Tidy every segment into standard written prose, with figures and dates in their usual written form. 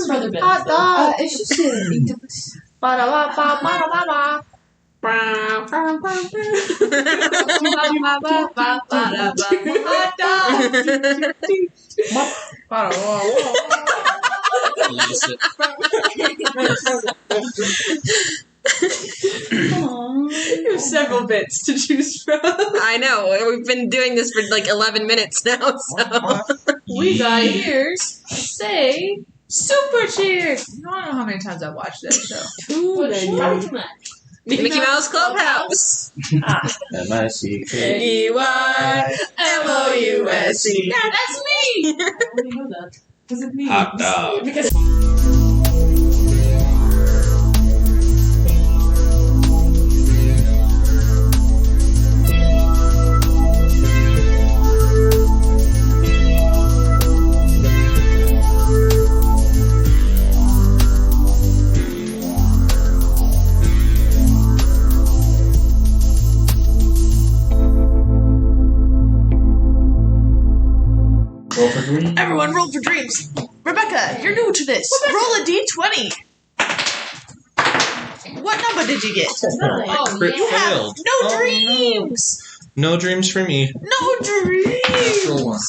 Brother Ben. Hot dog. It's just Ba-da-ba-ba-ba-ba-ba. Hot You have several bits to choose from. I know. We've been doing this for like 11 minutes now, so. We got ears. Say super cheers. I don't know how many times I've watched that show. Mickey Mouse Clubhouse. M-O-U-S-E. That's me. I already know that. Because it means. Hot dog. Because Roll for dreams. Everyone roll for dreams. Rebecca, you're new to this. Roll a d20. What number did you get? Crit You have failed. no dreams. No dreams for me. No dreams. Roll one.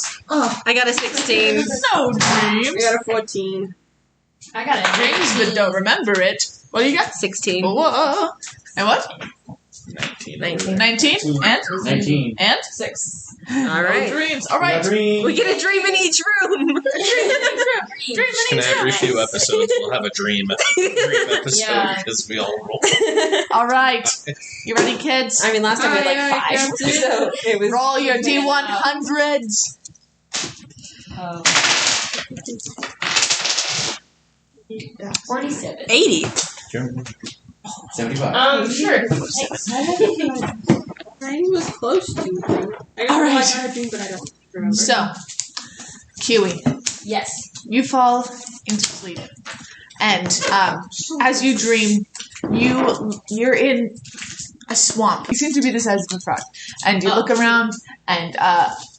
I got a 16. No dreams. I got a 14. I got it. Dreams, but don't remember it. What do you got? 16. Whoa. And what? 19. 19. And? 19. And? 6. All No right. dreams. All right. We get a dream in each room. Dream in each And room. every few episodes, we'll have a dream episode Yeah. because we all roll. All right. You ready, kids? I mean, last time we had like 5. So it was. Roll your D100s. Oh. 47. 80. 75. Sure. I was close to it. I All right. I got a dream, but I don't remember. So, Kiwi, Yes. you fall into sleep, and as you dream, you're in a swamp. You seem to be the size of a frog, and you look around, and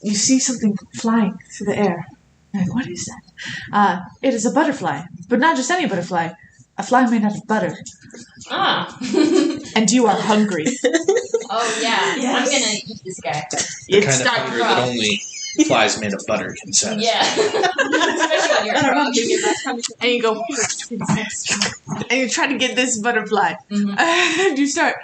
you see something flying through the air. You're like, what is that? It is a butterfly, but not just any butterfly. A fly made out of butter, Ah. and you are hungry. Oh, yeah. Yes. I'm gonna eat this guy. The It's kind of dark hunger frog. that only flies made of butter can satisfy. Yeah. Especially when you're a frog. And you go, and you try to get this butterfly. Mhm. And you start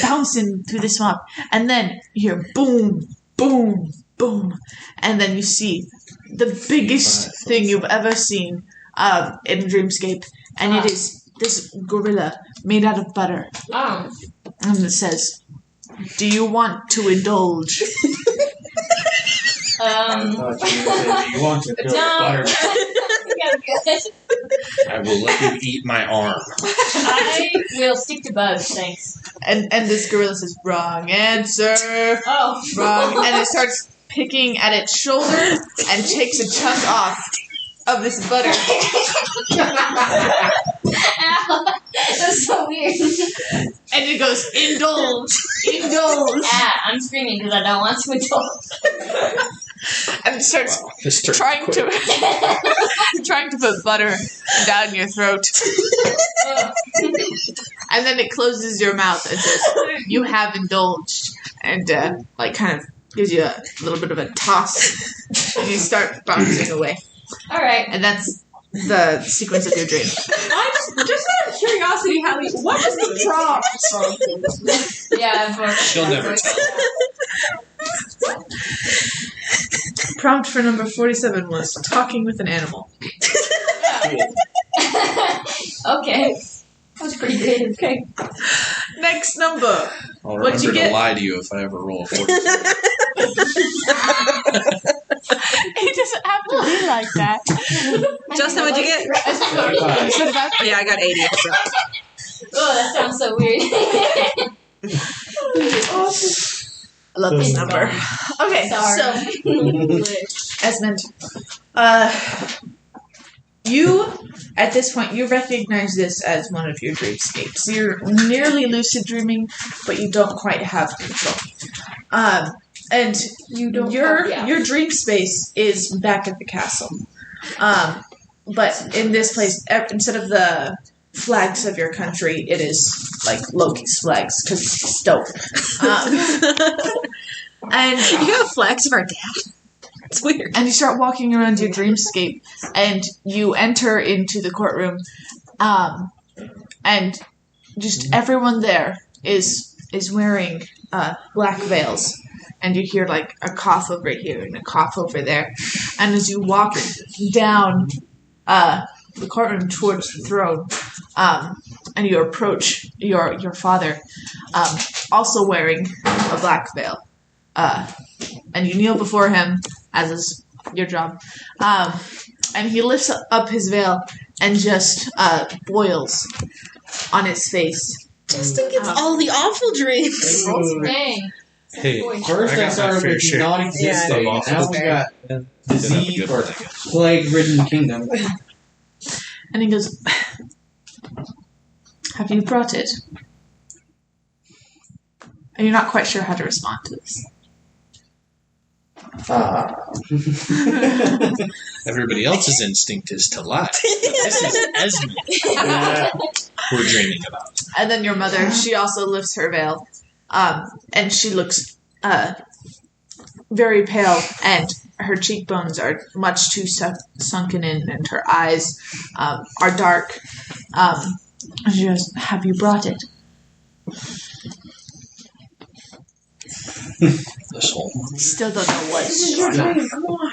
bouncing through the swamp. And then you hear boom, boom, boom. And then you see the biggest thing you've ever seen in Dreamscape. And it is this gorilla made out of butter. And it says, do you want to indulge? You want to No. butter? Yeah, good. I will let you eat my arm. I will stick to bugs, thanks. And this gorilla says, wrong answer. Oh. Wrong. And it starts picking at its shoulder and takes a chunk off of this butter. Ow. That's so weird. And it goes, indulge, indulge. I'm screaming because I don't want to indulge. And it starts This turned trying quick. to trying to put butter down your throat. And then it closes your mouth and says, you have indulged. And like kind of gives you a little bit of a toss. And you start bouncing away. All right. And that's the sequence of your dream. Just out of curiosity, Hallie, what was the prompt? Yeah, unfortunately. She'll never tell. Prompt for number 47 was talking with an animal. Okay. That was pretty good. Okay. Next number. I'll What'd you remember to get? lie to you if I ever roll a 47. It doesn't have to be like that. Justin, what'd you get? Yeah, I got 80. So. Oh, that sounds so weird. I love this number. Okay, Sorry. so Esmond, you at this point you recognize this as one of your dreamscapes. You're nearly lucid dreaming, but you don't quite have control. And You don't your have- yeah. your dream space is back at the castle. but in this place, instead of the flags of your country, it is like Loki's flags because it's dope. And You got flags of our dad. It's weird. and you start walking around your dreamscape, and you enter into the courtroom, and just everyone there is wearing black veils, and you hear like a cough over here and a cough over there, and as you walk down the courtroom towards the throne, and you approach your father, also wearing a black veil, and you kneel before him, as is your job, and he lifts up his veil and just boils on his face. Justin gets all the awful dreams. Dang. Hey, First, I got my started fair with share. non-existing. Yeah. Now we got Didn't have a disease good or one, I guess. plague-ridden kingdom. And he goes, "Have you brought it?" And you're not quite sure how to respond to this. Everybody else's instinct is to lie. This is Esme we're dreaming about. And then your mother, she also lifts her veil, and she looks very pale, and her cheekbones are much too sunken in, and her eyes are dark. And she goes, "Have you brought it?" This whole Still don't know what. This is your dream. Come on.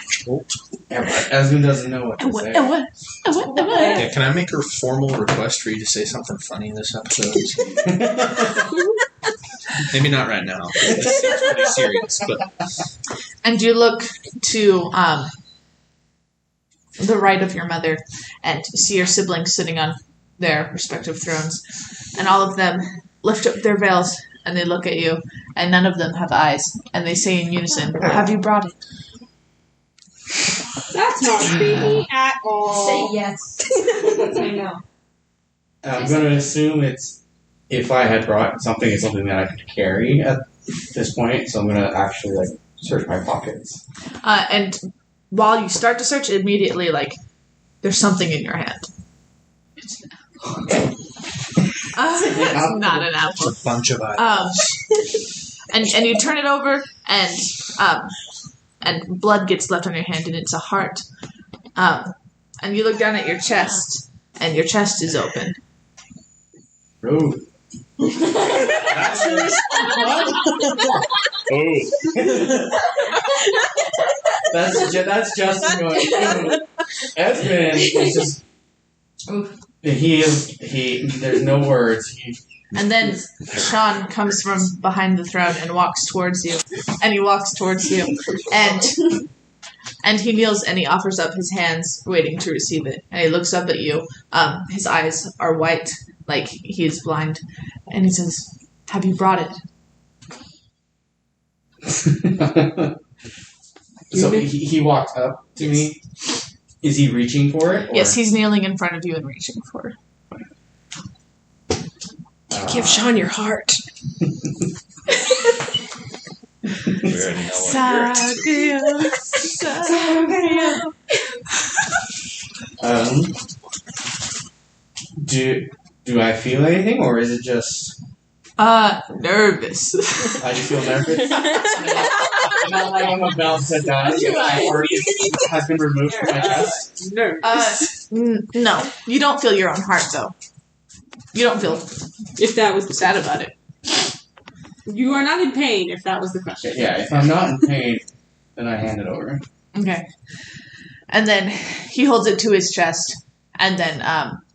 Esmond doesn't know what to say. Yeah, can I make her formal request for you to say something funny this episode? Maybe not right now. This seems pretty serious, but And you look to the right of your mother and see your siblings sitting on their respective thrones, and all of them lift up their veils and they look at you, and none of them have eyes, and they say in unison, "Have you brought it?" That's not creepy at all. Say yes. I know. I'm going to assume it's if I had brought something, it's something that I could carry at this point. So I'm going to actually like search my pockets. And while you start to search, immediately, like, there's something in your hand. It's not an apple. a bunch of eyes. And you turn it over, and blood gets left on your hand, and it's a heart. And you look down at your chest, and your chest is open. Oh. That's Justin going. Ooh. Esmond is just. There's no words. And then Sean comes from behind the throne and walks towards you. And he walks towards you. And he kneels and he offers up his hands, waiting to receive it. And he looks up at you. His eyes are white, like he is blind. And he says, "Have you brought it?" So he walked up to me. Is he reaching for it? Or? Yes, he's kneeling in front of you and reaching for it. Give Sean your heart. We already know what you're Do I feel anything, or is it just Nervous. I just feel nervous? Not like I'm about to die. My heart has been removed from my chest. No, you don't feel your own heart though. You don't feel If that was the sad about it. You are not in pain, if that was the question. Yeah, if I'm not in pain, then I hand it over. Okay. And then he holds it to his chest, and then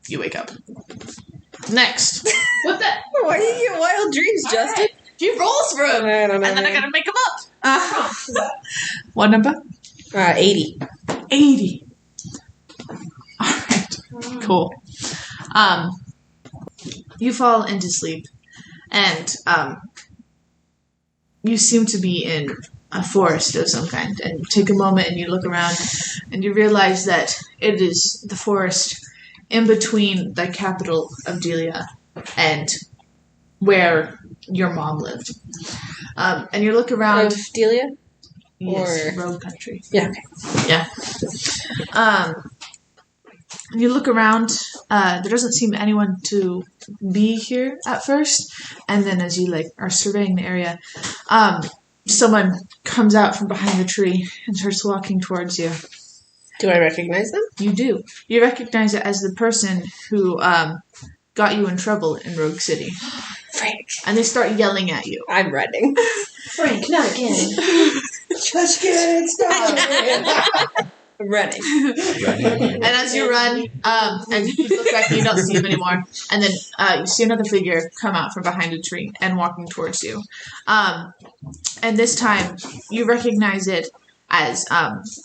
you wake up. Next. What the? Why do you get wild dreams, Justin? He rolls for him, I don't know. and then I gotta make him up. What number? 80. 80. Alright. Cool. You fall into sleep, and you seem to be in a forest of some kind, and you take a moment and you look around, and you realize that it is the forest in between the capital of Delia and where your mom lived. And you look around. Of Delia? Yes, or- road country. Yeah, okay. Yeah. you look around. There doesn't seem anyone to be here at first, and then as you are surveying the area, someone comes out from behind the tree and starts walking towards you. Do I recognize them? You do. You recognize it as the person who got you in trouble in Rogue City. Frank. And they start yelling at you. I'm running. Frank, not again. Let's get it started. I'm running. And as you run, and you look back and you don't see him anymore, and then you see another figure come out from behind a tree and walking towards you. And this time, you recognize it as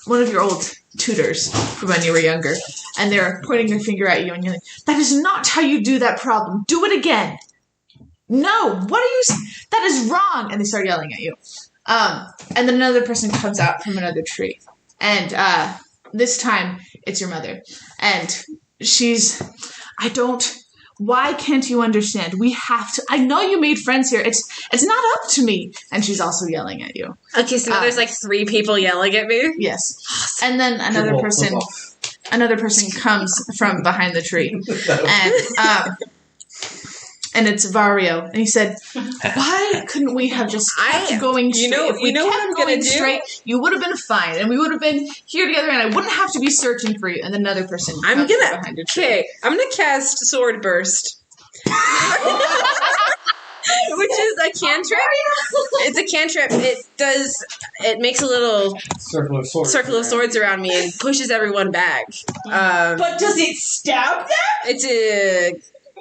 one of your old tutors from when you were younger, and they're pointing their finger at you, and you're like, "That is not how you do that problem. Do it again." No, what are you? That is wrong. And they start yelling at you. And then another person comes out from another tree, and this time it's your mother, and she's, why can't you understand? We have to. I know you made friends here. It's not up to me. And she's also yelling at you. Okay, so now there's 3 people yelling at me. Yes. And then another person comes from behind the tree, and it's Vario. And he said, "Why couldn't we have just kept going straight? If we what kept I'm gonna going do? straight, you would have been fine, and we would have been here together, and I wouldn't have to be searching for you." And then another person comes from behind a tree. Okay, I'm gonna cast Sword Burst. Which is a cantrip. It's a cantrip. It makes a little Circle of swords around me and pushes everyone back. But does it stab them? It's a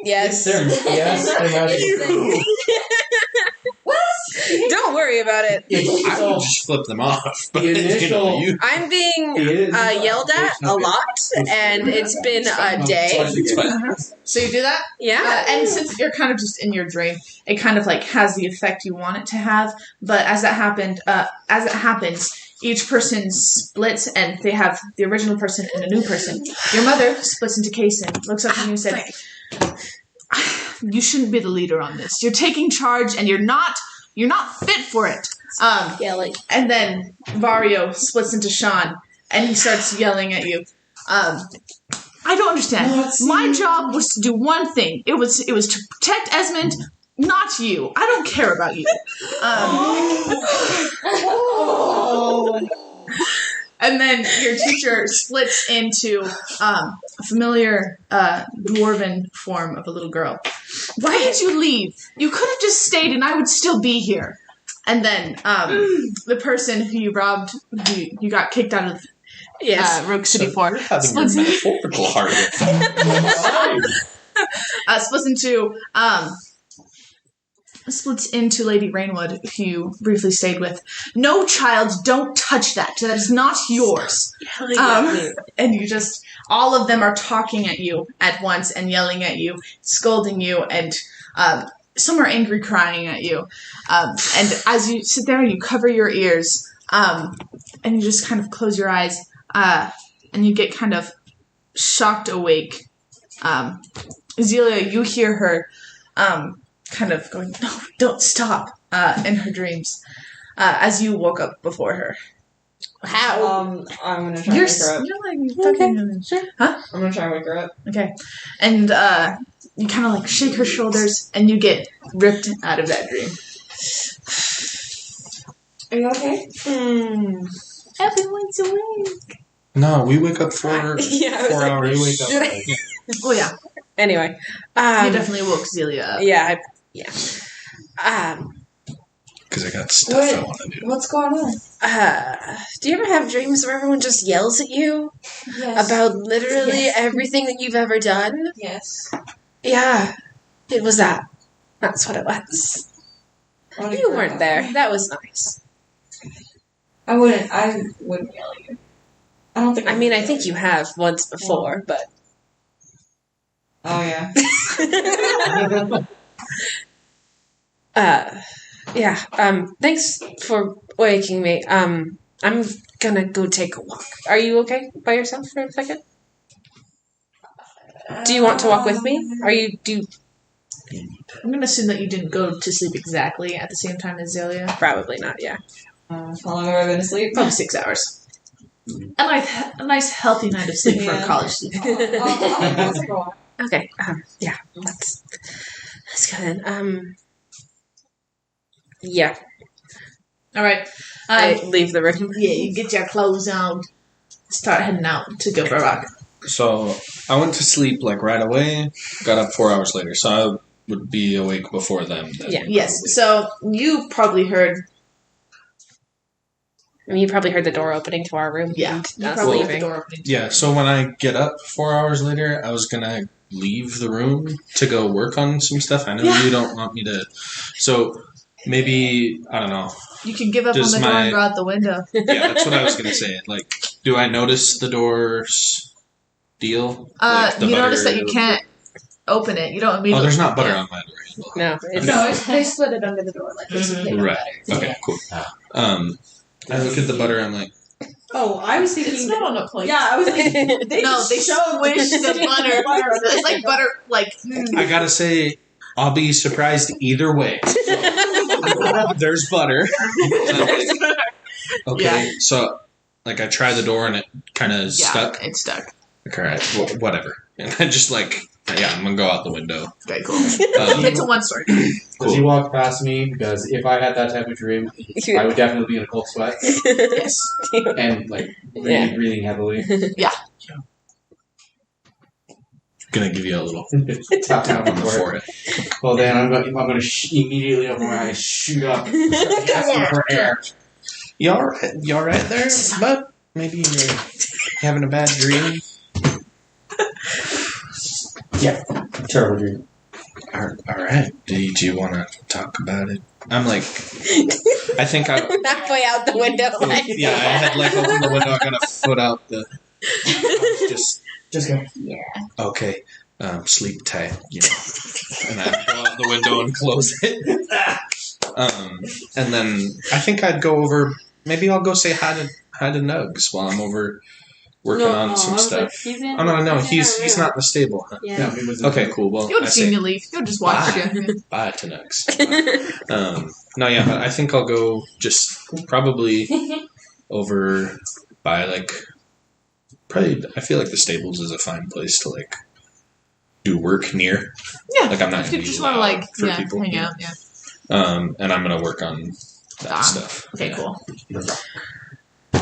yes. Yes, Don't worry about it. I will just flip them off. But, The initial- I'm being yelled at a lot, and it's been a day. So you do that? Yeah. And since you're kind of just in your dream, it kind of has the effect you want it to have. But as it happens, each person splits, and they have the original person and a new person. Your mother splits into Kason, looks up at you and said, "You shouldn't be the leader on this. You're taking charge, and you're not fit for it." Yelling. And then Vario splits into Sean, and he starts yelling at you. I don't understand. My job was to do one thing. It was to protect Esmond, not you. I don't care about you. And then your teacher splits into a familiar dwarven form of a little girl. "Why did you leave? You could have just stayed and I would still be here." And then the person who you robbed, who you got kicked out of Rogue City for, Having your metaphorical heart. splits into Lady Rainwood, who you briefly stayed with. "No, child, don't touch that. That is not yours." And you just, all of them are talking at you at once and yelling at you, scolding you, and some are angry, crying at you. And as you sit there and you cover your ears, and you just kind of close your eyes, and you get kind of shocked awake. Zelia, you hear her kind of going, "No, don't stop," in her dreams, as you woke up before her. How? I'm gonna try You're and wake her up. Sure. Huh? I'm gonna try and wake her up. Okay. And you kind of shake her shoulders, and you get ripped out of that dream. Are you okay? Everyone's awake. No, we wake up 4 I was 4 like, hours. We wake up. should I- Oh yeah, Anyway. you definitely woke Zelia up. Yeah. Because I got stuff I want to do. What's going on? Do you ever have dreams where everyone just yells at you Yes. about literally Yes. everything that you've ever done? Yes. Yeah, it was that. That's what it was. You weren't there. That was nice. I wouldn't yell at you. I don't think. I mean, I think you have once before, but Oh yeah. yeah. Thanks for waking me. I'm gonna go take a walk. Are you okay by yourself for a second? Do you want to walk with me? I'm gonna assume that you didn't go to sleep exactly at the same time as Zelia. Probably not. Yeah. How long have I been asleep? Probably 6 hours. a nice healthy night of sleep for a Yeah. college student. I'll take a walk. Okay. Yeah. That's good. Yeah. All right. I leave the room. Yeah, you get your clothes on. Start heading out to go for a rock. So I went to sleep like right away. Got up 4 hours later, so I would be awake before them. Then, Yeah. Yes. So you probably heard. I mean, you probably heard the door opening to our room. Yeah. and You us probably heard the leaving. door opening. Yeah. So when I get up 4 hours later, I was gonna leave the room to go work on some stuff. I know Yeah. you don't want me to. So maybe I don't know. You can give up Does on the door my- and go out the window. Yeah, that's what I was gonna say. Like, do I notice the door's deal? Like the You notice that butter- you can't open it. You don't Oh, immediately. there's not butter on my door. No. It's, No, they split it under the door like this. Right. Okay. Cool. I look at the butter. I'm like, Oh, I was It's thinking. not on a plate. Yeah, I was like, they No, they squish the butter. It's like butter, like. I gotta say, I'll be surprised either way. There's butter. Okay, Yeah. so like I try the door and it kind of stuck. It's stuck. Like, all right, whatever. And I just like, yeah, I'm gonna go out the window. Okay, cool. It's a one story. Does he walk past me? Because if I had that type of dream, I would definitely be in a cold sweat Yes. and like Yeah. breathing heavily. Gonna give you a little Tap down on the before. forehead. Well, then I'm going to immediately open my eyes, shoot up, asking for air. You all right there, bud? Maybe you're having a bad dream. Yeah, terrible dream. All right. Did you want to talk about it? I'm like, I think I. halfway out the window. Yeah, I had like opened the window. I got a foot out the. Just go. Okay, sleep tight, you know. And I go out the window and close it. And then I think I'd go over. Maybe I'll go say hi to Nugs while I'm over working on some stuff. He's in, Oh no, he's he's not in the stable. Huh? Yeah. No, he was Okay, cool. Well, You would I have seen say you leave. You'll just watch you. bye to Nugs. No, yeah, but I think I'll go just probably over by like. Probably, I feel like the stables is a fine place to like do work near. Yeah. Like I'm not If gonna you be just want to loud like for yeah, people. hang out. Yeah. And I'm gonna work on that Ah, stuff. Okay. Yeah. Cool.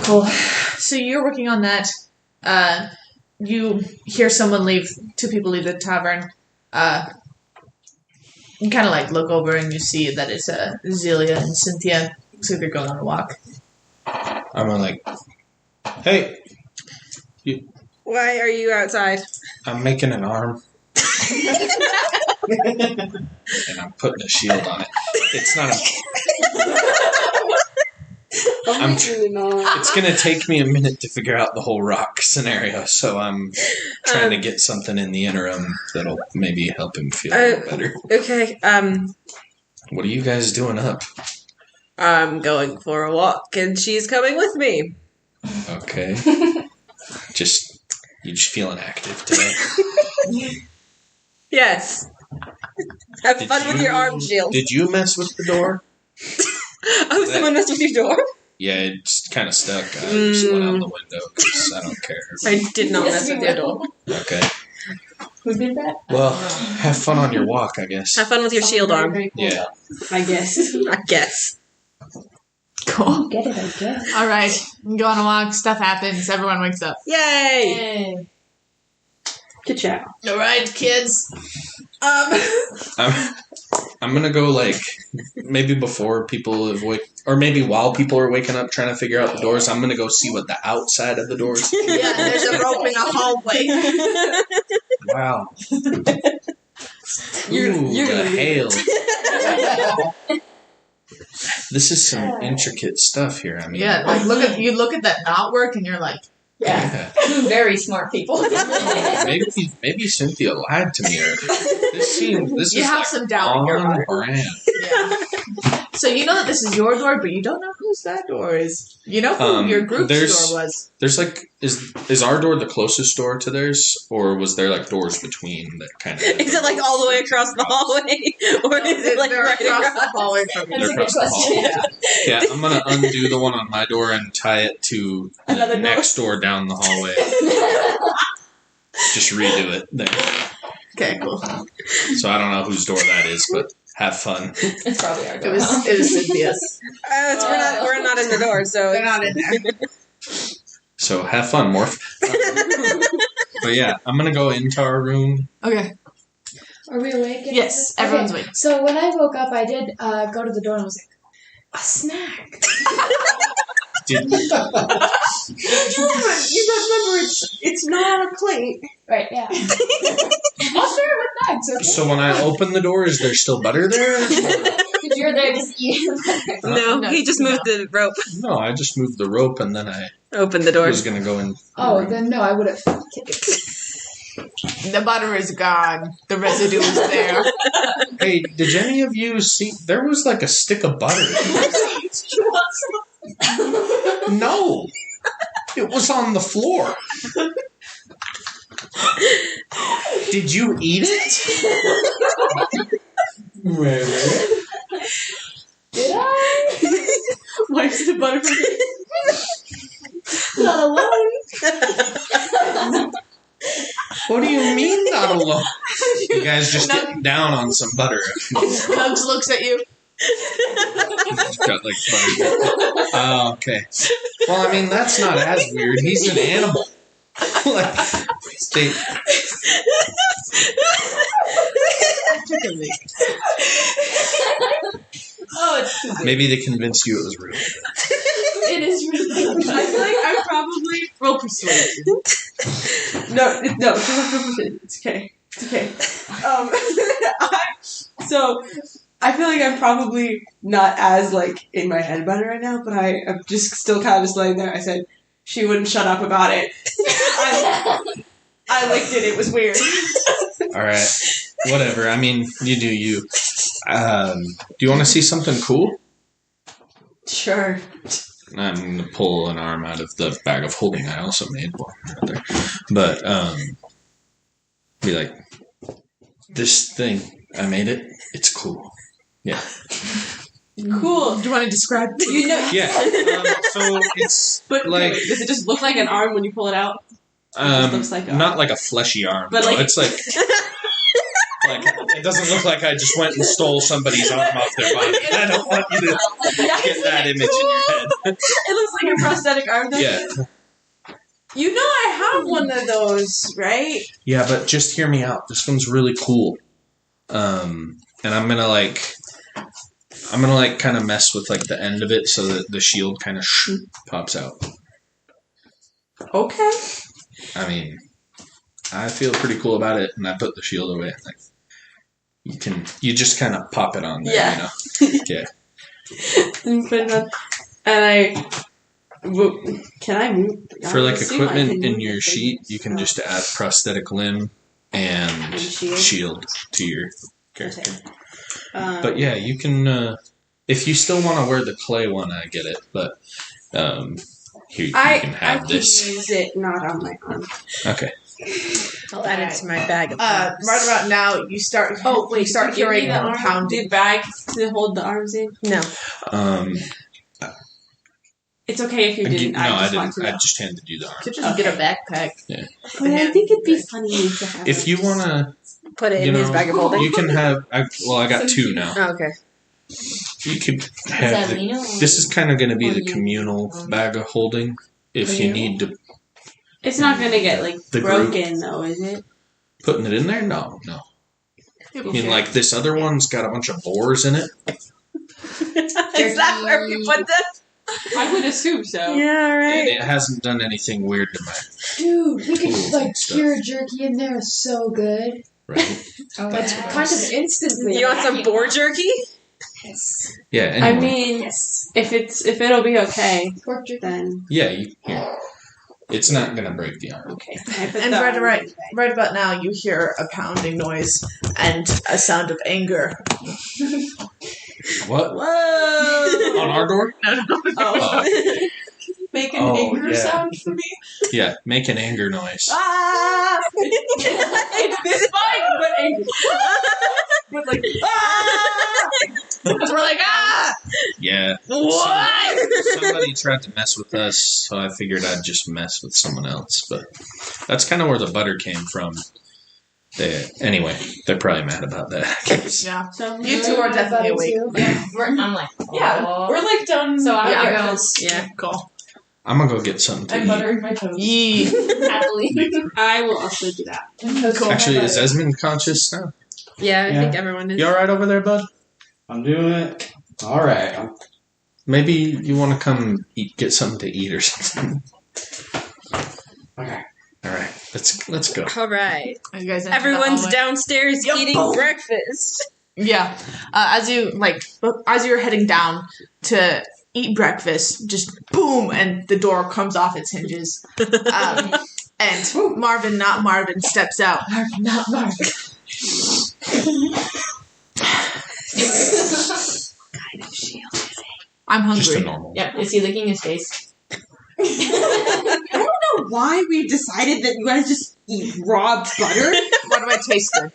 Cool. So you're working on that. You hear someone leave. 2 people leave the tavern. You kind of like look over and you see that it's Zelia and Cynthia. Looks like they're going on a walk. I'm gonna like, hey, Why are you outside? I'm making an arm. And I'm putting a shield on it. It's not a. It's gonna take me a minute to figure out the whole rock scenario, so I'm trying to get something in the interim that'll maybe help him feel a little better. Okay. What are you guys doing up? I'm going for a walk, and she's coming with me. Okay. You just feeling active today. Yes. Have Did fun with your arm shield. Did you mess with the door? Oh, someone messed with your door? Yeah, it's kind of stuck. I just went out the window because I don't care. I did not mess with your door. Okay. Who did that? Well, have fun on your walk, I guess. Have fun with your shield arm. Yeah. I guess. I guess. Cool. Get it, I guess. All right. You go on a walk. Stuff happens. Everyone wakes up. Yay! Ka-chow. All right, kids. I'm gonna go like maybe before people have or maybe while people are waking up trying to figure out the doors. I'm gonna go see what the outside of the doors. Yeah, there's a rope in the hallway. Wow. You're Ooh, gonna the leave. hail. This is some intricate stuff here. I mean, Yeah, like look at that knotwork, and you're like, Yeah. 2 very smart people. maybe Cynthia lied to me. Or this you is have like some doubt in your on heart. brand. Yeah. So you know that this is your door, but you don't know whose that door is. You know who your group's door was. There's like is our door the closest door to theirs, or was there like doors between that kind of? Is it like all the way across the hallway, or is it like They're right across across? the hallway from They're you. across the hall. Yeah, I'm gonna undo the one on my door and tie it to Another the door. next door down the hallway. Just redo it there. Okay, cool. So I don't know whose door that is, but have fun. It's probably our It door. was Cynthia's. We're not in the door, so They're not in there. So have fun, Morph. But yeah, I'm gonna go into our room. Okay. Are we awake? and Yes, everything? everyone's Okay, awake. So when I woke up, I did go to the door and I was like, a snack. Did, You gotta remember, it's not on a plate. Right, yeah. I'll share it with Max, okay? so when I open the door, is there still butter there? Because you're there to eat. no, he just moved the rope, No, I just moved the rope and then I opened the door. was gonna go in. Oh, then no, I would have. The butter is gone. The residue is there. Hey, did any of you see? There was like a stick of butter. No, it was on the floor. Did you eat it? Wait. Did I? Wipes the butter from Not alone. What do you mean not alone? You guys just get down on some butter. Bugs looks at you. Got like butter. Oh, okay. Well, I mean that's not as weird. He's an animal. Like, they, Oh, it's too big. maybe they convinced you it was real. It is really. I feel like I'm probably roll persuasion. No, it's roll persuasion. It's okay. It's okay. So I feel like I'm probably not as like in my head about it right now, but I'm just still kind of just laying there. I said she wouldn't shut up about it. I licked it. It was weird. All right. Whatever. I mean, you do you. Do you want to see something cool? Sure. I'm going to pull an arm out of the bag of holding I also made. Well, right there. But, be like, this thing, I made it. It's cool. Yeah. Cool. Do you want to describe it? You know, Yeah. So it's but like, does it just look like an arm when you pull it out? It looks like a not arm. like a fleshy arm. But no, like- it's like it doesn't look like I just went and stole somebody's arm off their body. I don't want you to get that image in your head. It looks like a prosthetic arm. Doesn't Yeah. it? You know I have one of those, right? Yeah, but just hear me out. This one's really cool. And I'm gonna kind of mess with like the end of it so that the shield kind of pops out. Okay. I mean, I feel pretty cool about it, and I put the shield away. Like, you just kind of pop it on there, Yeah. you know? Yeah. And put it on, and can I move? For like I assume I equipment can in move your the sheet, things. you can Oh. just add prosthetic limb and And shield. shield to your character. Okay. But yeah, you can. If you still want to wear the clay one, I get it. But here you I can have can this. use it not on my arm. Okay. I'll add it to my bag of Right about now, you start. you start hearing the pounding. bag to hold the arms in. No. It's okay if you didn't. No, I I just want to didn't. I know. just handed you the arm. Could just get a backpack. I mean, I think it'd be funny to have. If you want to, Put it you in his know, bag of holding. you can have. I got two now. Oh, okay. You could have. This is kind of going to be the communal bag of holding. If you need to, It's not gonna get like The broken though, is it? putting it in there, no. It'll I be mean, like this other one's got a bunch of boars in it. Is that where we put this? I would assume so. Yeah, And right. it hasn't done anything weird to my Dude, we could Tools like and stuff. pure jerky in there is so good. right. Oh, Like yeah. kind of instantly. You want some boar jerky? Yes. Yeah. Anyway. I mean, Yes. if it'll be okay, Pork jerky. then Yeah. Here. It's not gonna break the arm. okay. I put And the right, arm right, in the bag. right about now, you hear a pounding noise and a sound of anger. What? Whoa! On our door? Oh. Make an Oh, anger yeah. sound for me. Yeah, make an anger noise. Ah! It's fine, but angry. But like, ah! We're like, ah! Yeah. What? Somebody tried to mess with us, so I figured I'd just mess with someone else. But that's kind of where the butter came from. Anyway, they're probably mad about that. I guess. Yeah. So You two are definitely awake. Yeah, I'm like, Yeah, we're like done. So I'm Yeah. gonna go Yeah. Cool. I'm gonna go get something to I'm eat. buttering my toast. Yee. happily. I will also do that. Cool. Actually, is Esmond conscious now? Yeah, I Yeah. think everyone is. You all right over there, bud? I'm doing it. All right. Maybe you want to come get something to eat or something. Okay. All right, let's go. All right. Are you guys into the Everyone's hallway? downstairs eating breakfast. Yeah. As you're heading down to eat breakfast, just boom, and the door comes off its hinges. And Marvin, not Marvin, steps out. Not Mark. I'm Just a hungry. normal. Yep. Is he licking his face? I don't know why we decided that you guys just eat raw butter. What do I taste good?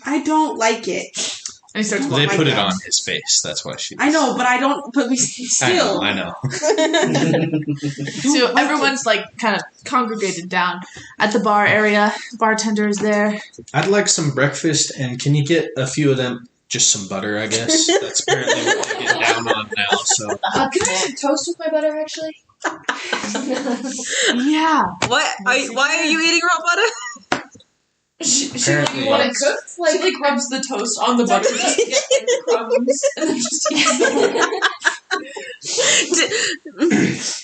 I don't like it. And he starts They walking. put it God. on his face. That's why she. I know, but I don't. But we still. I know. So everyone's like kind of congregated down at the bar area. Bartender is there. I'd like some breakfast, and can you get a few of them? Just some butter, I guess. That's apparently what they get down on now. So Can I have toast with my butter, actually? Yeah. What? Why are you eating raw butter? She Apparently- like, want it cooked? She like rubs the toast on the butter just to get like, the crumbs and then just eats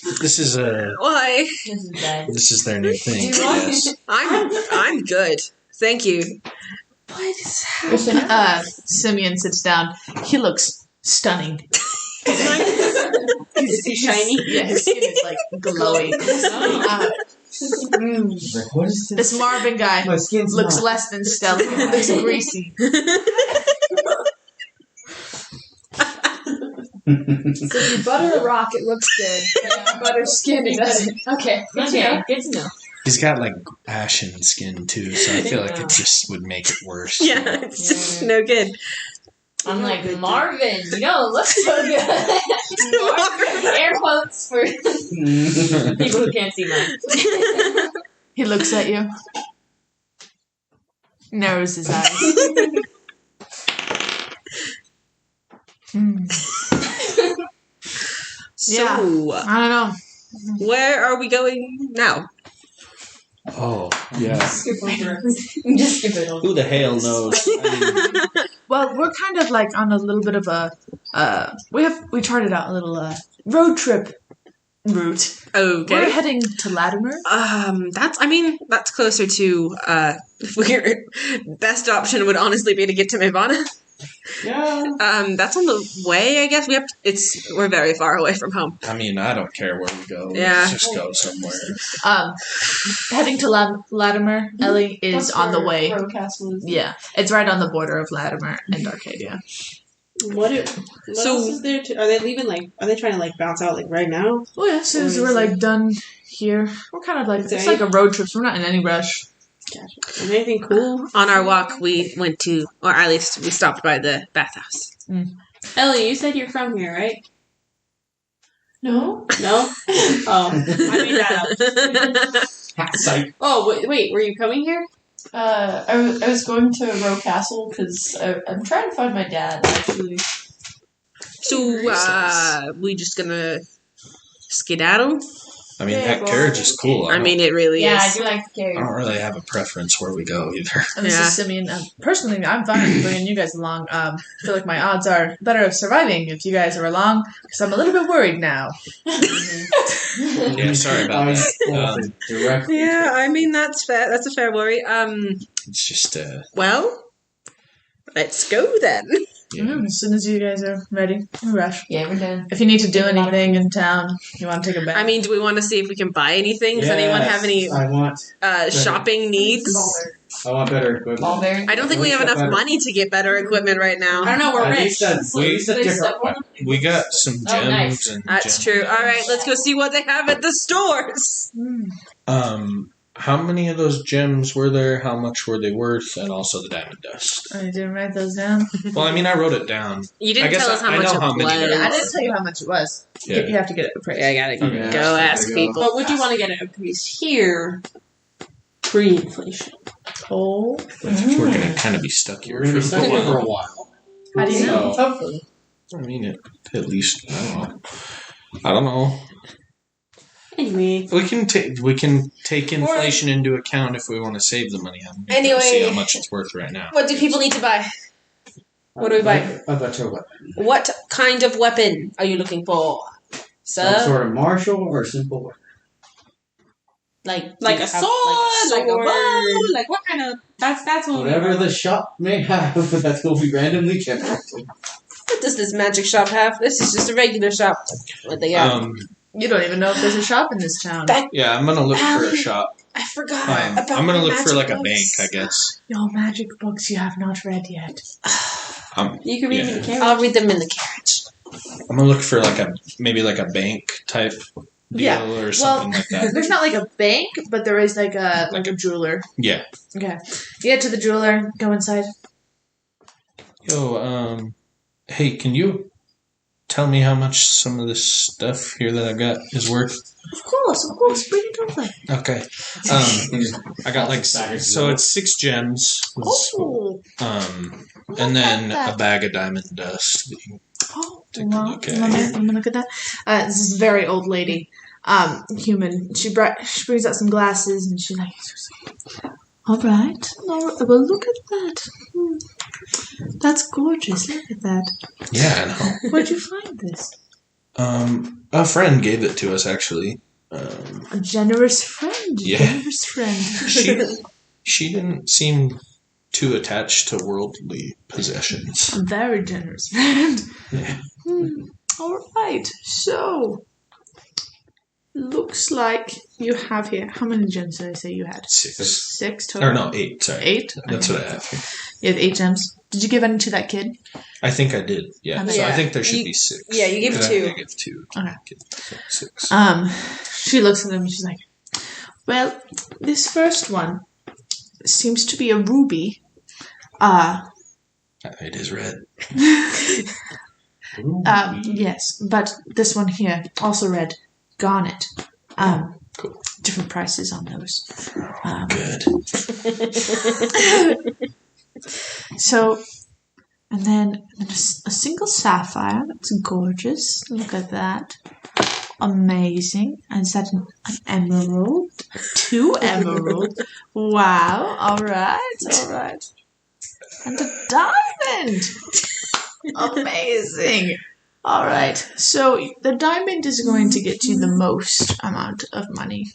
it. this is Why? This is bad. this is their new thing. Do you want Yes. I'm good. Thank you. What is happening? Simeon sits down. He looks stunning. Is he shiny? Yeah, his skin is like glowing. Like, what is This Marvin guy My skin's looks not. less than stellar. He looks greasy. So if you butter a rock, it looks good. But if you butter skin, it doesn't. Okay. Good to know. Good to know. He's got like ashen skin too, so I feel like it just would make it worse. Yeah, it's just no good. I'm like, Marvin, you don't look so good. Marvin, air quotes for people who can't see mine. He looks at you. Narrows his eyes. So, I don't know. where are we going now? Oh yeah. Skip over. Just skip it over. Who the hell knows? I mean, Well, we're kind of like on a little bit of a we charted out a little road trip route. We're Okay. heading to Latimer. That's closer to we're best option would honestly be to get to Mivana. Yeah. That's on the way, I guess. We're very far away from home. I mean, I don't care where we go. Yeah. Let's just go somewhere. Heading to Latimer. Ellie is That's on the where way. Rocastle is. Yeah, it's right on the border of Latimer and Arcadia. What So- else is there? Are they leaving? Like, are they trying to like bounce out like right now? Well, yeah, as soon as we're like done here, we're kind of like Is there it's like a road trip. So we're not in any rush. Gotcha. And anything cool? On our walk, we went to, or at least we stopped by the bathhouse. Ellie, you said you're from here, right? No? No. Oh, I made that up. Psych. Oh, wait, were you coming here? I was going to Rocastle because I'm trying to find my dad, actually. So, we just gonna skedaddle? I mean, Yeah, that well, carriage is cool. I mean, it really Yeah, I is. do like the I carrier. don't really have a preference where we go either. And this Yeah. is Simeon. Personally, I'm fine with bringing you guys along. I feel like my odds are better of surviving if you guys are along, because I'm a little bit worried now. Yeah, sorry about that. Directly. Yeah, I mean, that's fair. That's a fair worry. It's just Well, let's go then. As soon as you guys are ready, no rush. Yeah, we're done. If you need to do anything in town, you want to take a bath. I mean, do we want to see if we can buy anything? Does anyone have any I want. shopping needs? I want better equipment. Ball bearing. I don't think we have enough money to get better equipment right I now. don't know. We're At rich. least that's a different weapon. We got some gems Oh, nice. and That's gems. true. All right, let's go see what they have at the stores. How many of those gems were there? How much were they worth? And also the diamond dust. I didn't write those down. Well, I mean, I wrote it down. You I didn't guess tell us how I much know it how many was. there I didn't tell you how much it was. Yeah. You have to get it appraised. Yeah, I gotta Okay. go ask There you go. people. But would you want to get it appraised here, pre-inflation? Oh. We're gonna kind of be stuck here. We're gonna be for stuck a here for while. a while. How do you know? So, Hopefully. I mean, at least I don't know. Anyway, We can take inflation into account if we want to save the money. I'm gonna Anyway. see how much it's worth right now. What do people need to buy? What do we buy? A better weapon. What kind of weapon are you looking for, Some sir? sort of martial or simple weapon. Like like a sword, like a bow, sword. like what kind of? That's what. Whatever the shop may have, that's what we randomly generated. What does this magic shop have? This is just a regular shop. What they got? You don't even know if there's a shop in this town. Yeah, I'm gonna look for a shop. I forgot about I'm gonna my look for magic like a books. bank, I guess. Your magic books you have not read yet. You can read Yeah. the carriage. I'll read them in the carriage. I'm gonna look for maybe like a bank type deal Yeah, or something like that. There's not like a bank, but there is like a jeweler. Yeah. Okay. You get to the jeweler, go inside. Yo, hey, can you tell me how much some of this stuff here that I've got is worth? Of course, bring it over. Okay. I got so it's 6 gems. Oh, And then that. a bag of diamond dust. Take a look at let me look at that. This is a very old lady, human. She brings out some glasses and she's like, all right, well, look at that. That's gorgeous. Look at that. Yeah, I know. Where'd you find this? A friend gave it to us actually. A generous friend. Yeah. Generous friend. She didn't seem too attached to worldly possessions. A very generous friend. Yeah. All right. So, looks like you have here. How many gems did I say you had? 6. 6 total. Or no, 8. Sorry. 8. That's Okay. what I have here. You have 8 gems. Did you give any to that kid? I think I did. Yeah. How So many? I think there should You- be 6. yeah, you gave I 2. think I give 2. Okay. 6. She looks at him and she's like, well, this first one seems to be a ruby. It is red. Yes, but this one here, also red, garnet. Cool. Different prices on those. Good. So, and then a single sapphire. That's gorgeous. Look at that. Amazing. And is that an emerald? 2 emeralds. Wow. All right. And a diamond. Amazing. All right. So the diamond is going to get you the most amount of money.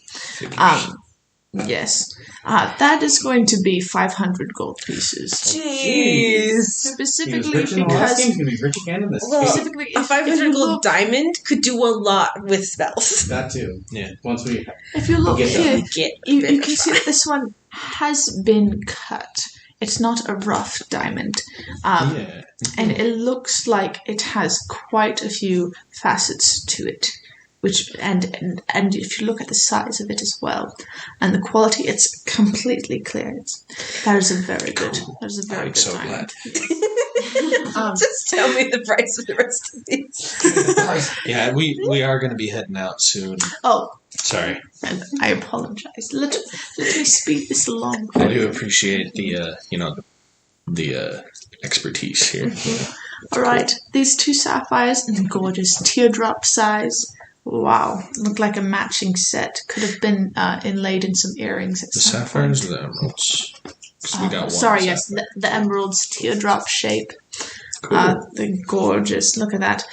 Yes. That is going to be 500 gold pieces. Jeez. Specifically because Game's gonna be rich again in this. Well, specifically A if 500 you gold look, diamond could do a lot with spells. That too. Yeah. Once we if you look Get here, Get you can see that this one has been cut. It's not a rough diamond. Yeah. And it looks like it has quite a few facets to it, which and if you look at the size of it as well, and the quality, it's completely clear. That is a very good. That is a very I'm good so diamond. glad. Just tell me the price of the rest of these. Yeah, we are going to be heading out soon. Oh, Sorry. and I apologize. Let me speed this along. I do appreciate the expertise here. All right, these 2 sapphires in gorgeous teardrop size. Wow, look like a matching set. Could have been inlaid in some earrings. At The some sapphires point. or the emeralds? 'Cause we got one. Sorry, yes, sapphire. the emerald's teardrop shape. Cool. They're gorgeous. Look at that.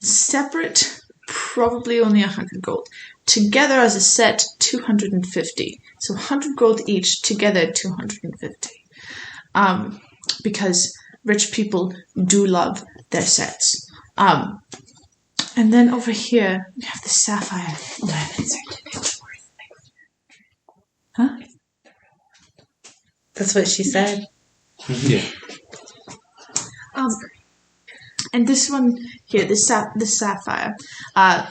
Separate, probably only 100 gold. Together as a set, 250. So 100 gold each. Together, 250. Because rich people do love their sets. And then over here, we have the sapphire. Oh, I haven't said it. Huh? That's what she said. Yeah. And this one here, this sapphire,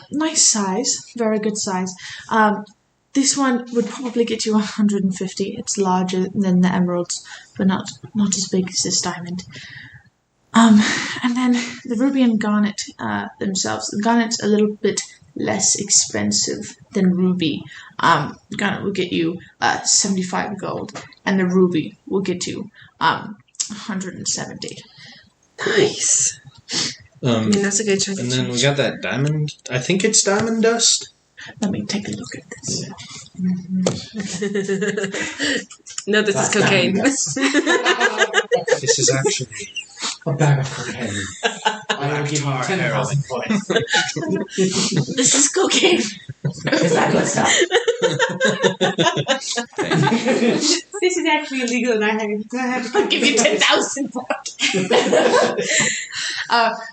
nice size, very good size. This one would probably get you 150. It's larger than the emeralds, but not as big as this diamond. And then the ruby and garnet themselves. The garnet's a little bit less expensive than ruby. Garnet will get you 75 gold, and the ruby will get you 170. Nice. I mean, that's a good chunk. And then we got that diamond. I think it's diamond dust. Let me take a look at this. No, this is cocaine. This is actually A bag of cocaine. I will give you 10,000 points. This is cocaine. Is that good stuff? This is actually illegal, and I have to I'll give you 10,000 points.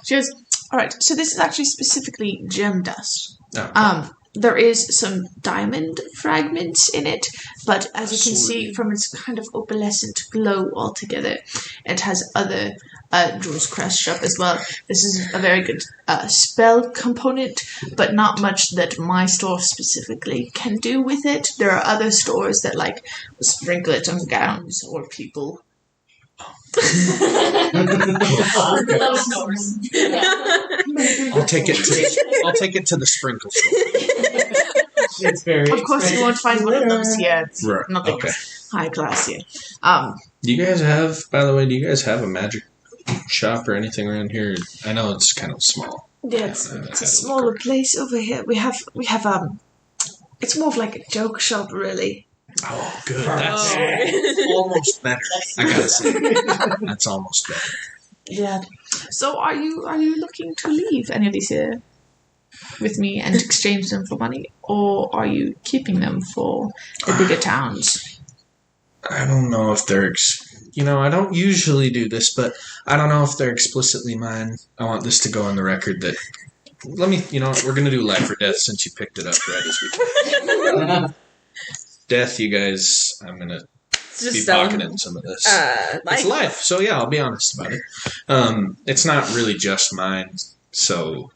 She goes, all right, so this is actually specifically gem dust. Oh. There is some diamond fragments in it, but as you can see from its kind of opalescent glow altogether, it has other jewels crushed up as well. This is a very good spell component, but not much that my store specifically can do with it. There are other stores that like sprinkle it on gowns or people. Those stores. I'll take it to the sprinkle store. It's very Of course, you won't find one of those here. It's Right. nothing Okay. high class here. Do you guys have, by the way, a magic shop or anything around here? I know it's kind of small. Yeah, it's a smaller place over here. We have it's more of like a joke shop, really. Oh, good. That's almost better. I gotta say, that's almost better. Yeah. So are you looking to leave any of these here with me and exchange them for money, or are you keeping them for the bigger towns? I don't know if they're, I don't usually do this, but I don't know if they're explicitly mine. I want this to go on the record that, we're going to do life or death since you picked it up right as we talked. Death, you guys, I'm going to be pocketing some of this. It's life, so yeah, I'll be honest about it. It's not really just mine, so...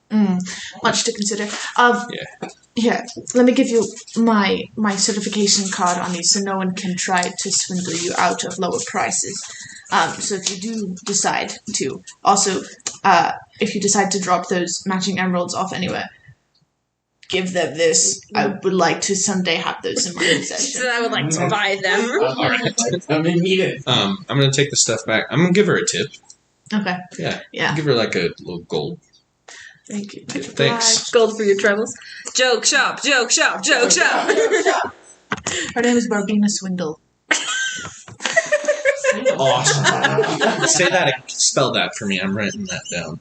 Much to consider. Here, let me give you my certification card on these so no one can try to swindle you out of lower prices. So if you do decide to, also, if you decide to drop those matching emeralds off anywhere, give them this. I would like to someday have those in my possession. So I would like to buy them. I'm gonna need it. I'm going to take the stuff back. I'm going to give her a tip. Okay. Yeah. Give her like a little gold. Thank you. Thanks. Gold for your troubles. Joke shop, joke shop, joke shop. Her name is Barbina Swindle. Awesome. Spell that for me. I'm writing that down.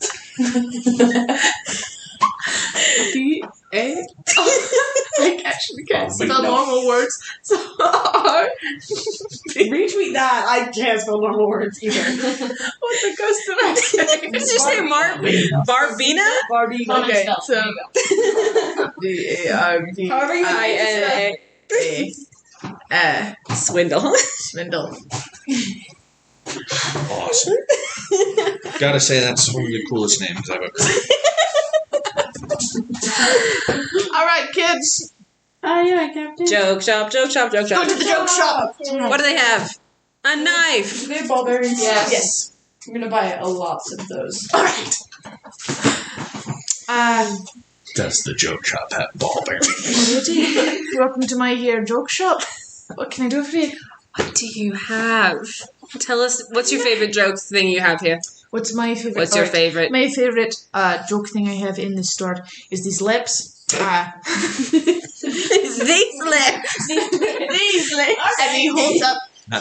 D-A? I actually can't spell normal words so hard. retweet that. I can't spell normal words either. What the ghost did I say? Did you say Barbina? Barbie. Okay, Spell. so There you go. D-A-R-B However you I-N-A. Swindle. Swindle. Awesome. Gotta say, that's one of the coolest names I've ever heard. All right, kids. Oh yeah, Captain. Joke shop, joke shop, joke shop. Go to the joke shop. What do they have? A knife. They have ball bearings? Yes. I'm gonna buy a lot of those. All right. Does the joke shop have ball bearings? Welcome to my joke shop. What can I do for you? What do you have? Tell us, what's your favorite joke thing you have here? What's my favorite? What's your favorite? My favorite joke thing I have in this store is these lips. These lips. These lips. And he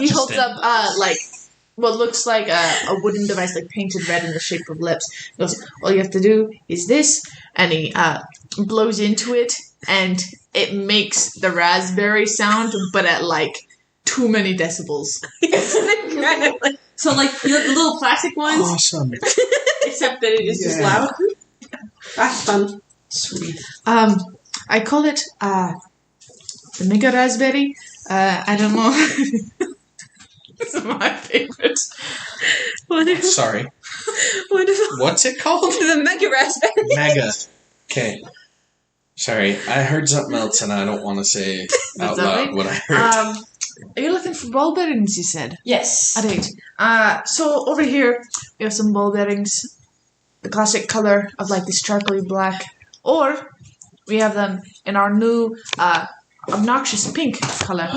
holds up. Like what looks like a wooden device, like painted red in the shape of lips. He goes, all you have to do is this, and he blows into it, and it makes the raspberry sound, but at like too many decibels. So like the little plastic ones, Awesome. except that it is just loud. That's fun. Sweet. I call it the mega raspberry. I don't know. My favorite. Sorry. Wonderful. What's it called? The Mega Raspberry. Mega. Okay. Sorry, I heard something else and I don't want to say out That's loud alright. what I heard. Are you looking for ball bearings, you said? Yes. Alright. So over here, we have some ball bearings. The classic color of like this charcoaly black. Or we have them in our new obnoxious pink color.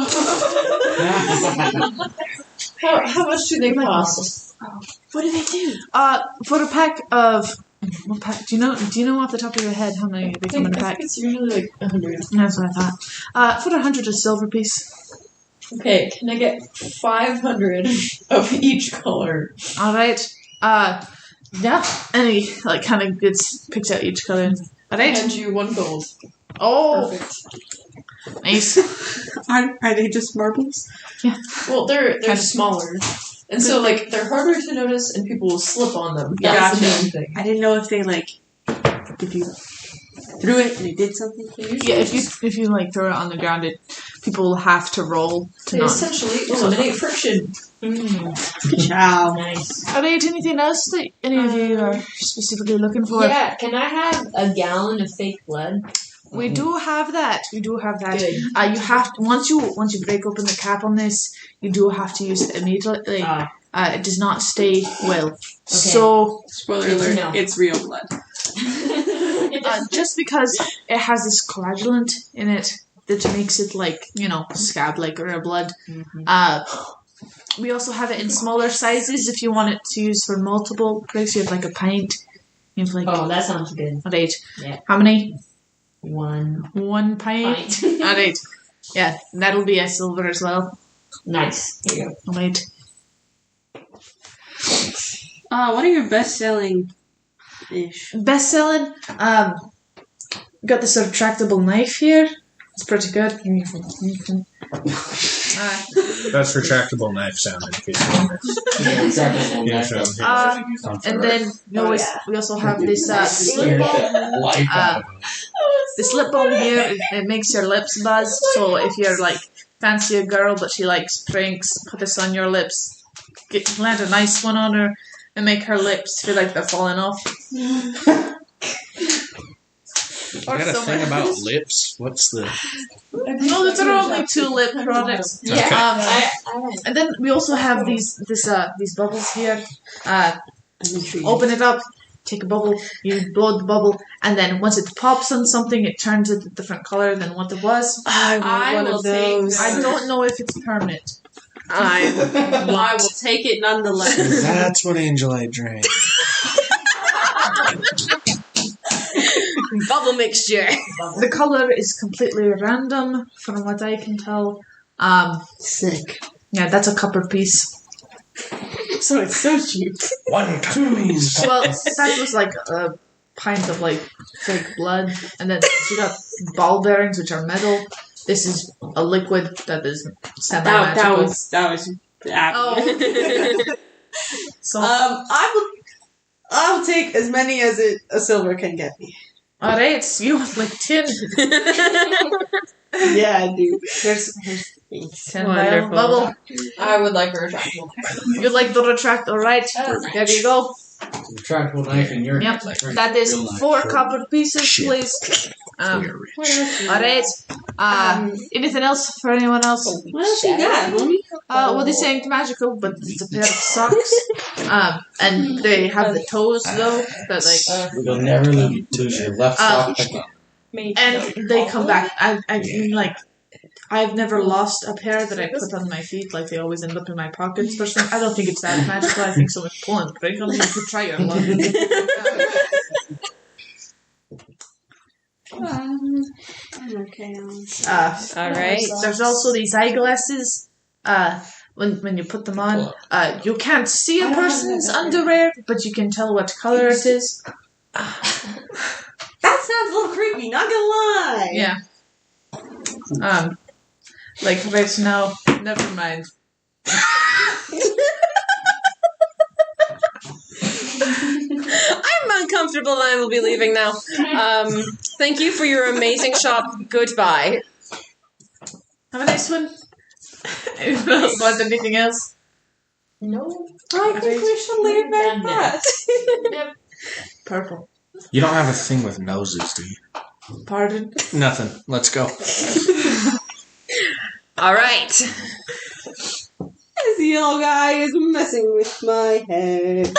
How much do they cost? What do they do? For a pack of what pack? Do you know off the top of your head how many they come in a I pack? think it's usually like 100. That's what I thought. For 100 a silver piece. Okay, can I get 500 of each color? Alright. Yeah. Any like kind of gets picked out each color. Alright. And you 1 gold. Oh, Perfect. nice. Are they just marbles? Well, they're Kind of- smaller, and so like they're harder to notice, and people will slip on them. That's the main thing. I didn't know if they like if you threw it and it did something for you. Yeah, if you like throw it on the ground, people will have to roll to They not. essentially eliminate friction. Good job. Nice. Alright, anything else that any of you are specifically looking for? Yeah, can I have a gallon of fake blood? We do have that. We do have that. Good. You have once you break open the cap on this, you do have to use it immediately. It does not stay well. So Spoiler Good to alert, know. it's real blood. just because it has this coagulant in it that makes it like scab like rare blood. We also have it in smaller sizes if you want it to use for multiple drinks. You have like a pint. You have like Oh, that sounds good. alright. Yeah. How many? 1 1 pint. pint. Alright. Yeah, that'll be a silver as well. Nice. Here you go. Alright. What are your best-selling ish? Best selling. Got this retractable knife here. It's pretty good. That's retractable knife sound in case you wonder. And then we also have this Scared the life out of them. this lip balm here. It makes your lips buzz. So if you're like fancy a girl but she likes drinks, put this on your lips. Land a nice one on her and make her lips feel like they're falling off. You got a thing about lips? What's the... No, there are only 2 lip products. Yeah. And then we also have these bubbles here. Open it up, take a bubble, you blow the bubble, and then once it pops on something, it turns it a different color than what it was. I want I one will of those. I don't know if it's permanent. I will take it nonetheless. That's what Angel I drank. Bubble mixture. The color is completely random, from what I can tell. Sick. Yeah, that's a copper piece. So it's so cheap. 1 piece. Well, that was like a pint of like fake blood, and then you got ball bearings, which are metal. This is a liquid that is semi-magical. That was. Oh. So, I'll take as many as a silver can get me. alright, so you want like 10. Yeah, I do. Here's 10 vial bubble. I would like a retractable. You like the retract, alright. There you go. Retractable knife in your Yep. like, right, That is real knife. 4 copper pieces, Shit. please. We're rich. Alright. Anything else for anyone else? What else you got, homie? Well, this ain't magical, but it's a pair of socks. And they have the toes though, that like, You'll never lose your left sock again. and they come back. I mean, like, I've never lost a pair that I put on my feet. Like, they always end up in my pockets. Personally, I don't think it's that magical. I think someone's pulling a prank on me. You could try your luck. I'm okay. All right. There's also these eyeglasses. When you put them on, you can't see a person's underwear, but you can tell what color it is. That sounds a little creepy, not gonna lie. Yeah. Like right now, never mind. I'm uncomfortable and I will be leaving now. Thank you for your amazing shop. Goodbye. Have a nice one. Anyone else want anything else? No. I think we should leave it at Done that. Purple. You don't have a thing with noses, do you? Pardon? Nothing. Let's go. All right. This yellow guy is messing with my head.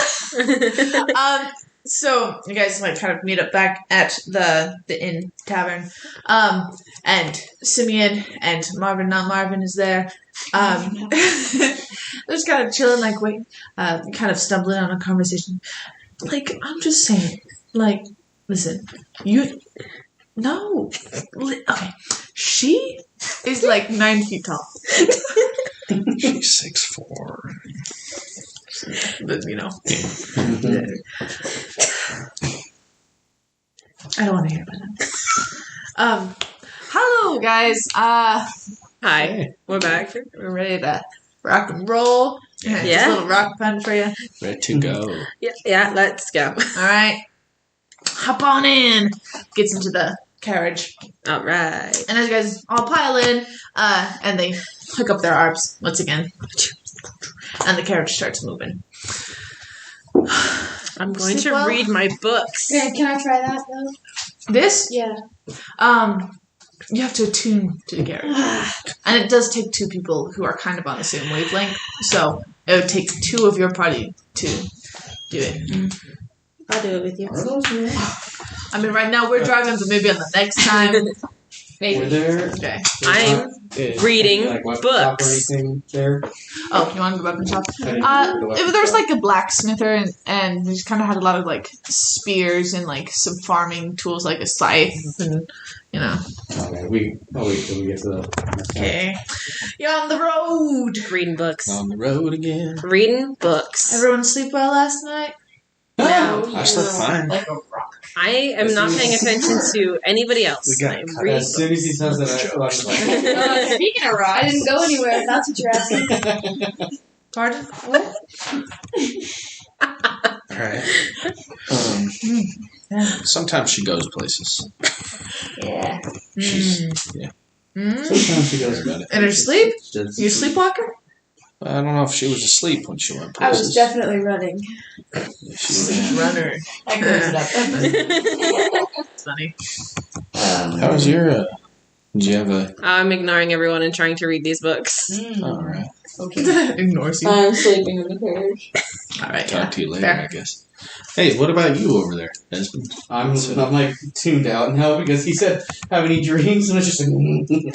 So you guys like kind of meet up back at the inn tavern, and Simeon and Marvin, not Marvin, is there. They're just kind of chilling, like wait, kind of stumbling on a conversation. Like I'm just saying, like listen, okay, she is like 9 feet tall. She's 6'4". But, you know. I don't want to hear about that. Hello guys. Hi. We're back. We're ready to rock and roll. Yeah. Just a little rock band for you. Ready to go. Yeah, let's go. All right. Hop on in. Gets into the carriage. All right. And as you guys all pile in, and they hook up their arms once again. And the carriage starts moving. I'm going Sleep to well? read my books. Yeah, can I try that though? This, Yeah. you have to attune to the carriage. And it does take 2 people who are kind of on the same wavelength. So it would take 2 of your party to do it. I'll do it with you. I mean, right now we're driving, but maybe on the next time. Were there Okay. I'm reading like weapon shop or books. anything there? Oh, you want to go weapon shop? I didn't go to the weapon There was shop. like a blacksmither, and we just kind of had a lot of like spears and like some farming tools, like a scythe, and you know. Okay, wait till we get to the. Okay, you're on the road. Reading books. On the road again. Reading books. Everyone sleep well last night? No. I slept fine. Like a rock. I am not paying attention to anybody else. We got I'm cut reading As soon as he says that, I thought like, Speaking of rock, I didn't go anywhere. If that's what you're asking. Pardon? Alright. Sometimes she goes places. Yeah. She's sometimes he goes about it. In her sleep? Just- You a sleepwalker? I don't know if she was asleep when she went I places. was definitely running. Runner. I closed it up. It's funny. How was your? Did you have a? I'm ignoring everyone and trying to read these books. All right. Okay. Ignores you. I'm sleeping in the carriage. All right. Talk to you later, Fair. I guess. Hey, what about you over there, Desmond? I'm like tuned out now because he said have any dreams and it's just like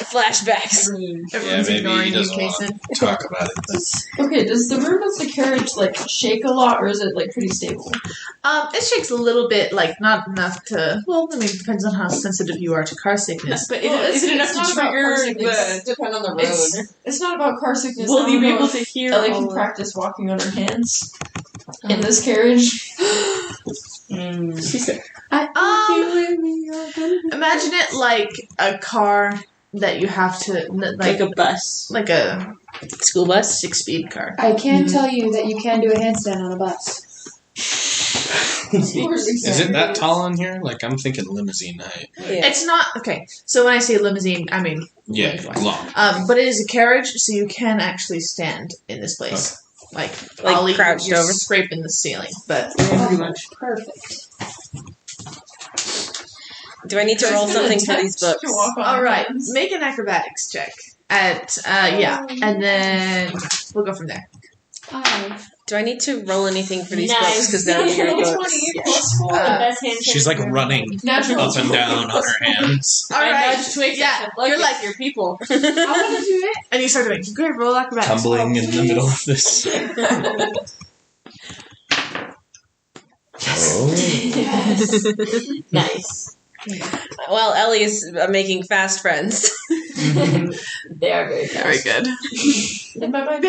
Flashbacks. Everyone's Yeah, maybe ignoring he you, doesn't Kason. want to talk about it. Okay, does the room of the carriage like shake a lot, or is it like pretty stable? It shakes a little bit, like not enough to. Well, I mean, it depends on how sensitive you are to car sickness. But Well, Is it enough not to about trigger car sickness. the depend on the road? It's not about car sickness. Will I you don't be know able if to hear Ellie all can of- practice walking on her hands in this carriage. She said, Imagine it like a car that you have to like a bus. like a School bus. 6-speed car. I can tell you that you can do a handstand on a bus. Is it that tall in here? Like I'm thinking limousine height. Yeah. It's not okay. So when I say limousine, I mean Yeah, lengthwise. long. But it is a carriage, so you can actually stand in this place. Like Like Ollie, crouched you're over? scraping the ceiling, but Pretty much. Perfect. Do I need to roll something for these books? all right. Make an acrobatics check at yeah, and then we'll go from there. 5. Do I need to roll anything for these Nice. books because they're your books? 20 plus 4. Best handstand She's like ever. running Natural. up and down on her hands. All right, nudge Twix yeah, and you're like like your people, I want to do it. and you start doing great. Roll acrobatics. Tumbling in the middle of this. Oh. Yes. Nice. Well, Ellie is making fast friends. They are very Very fast. good. In my mind.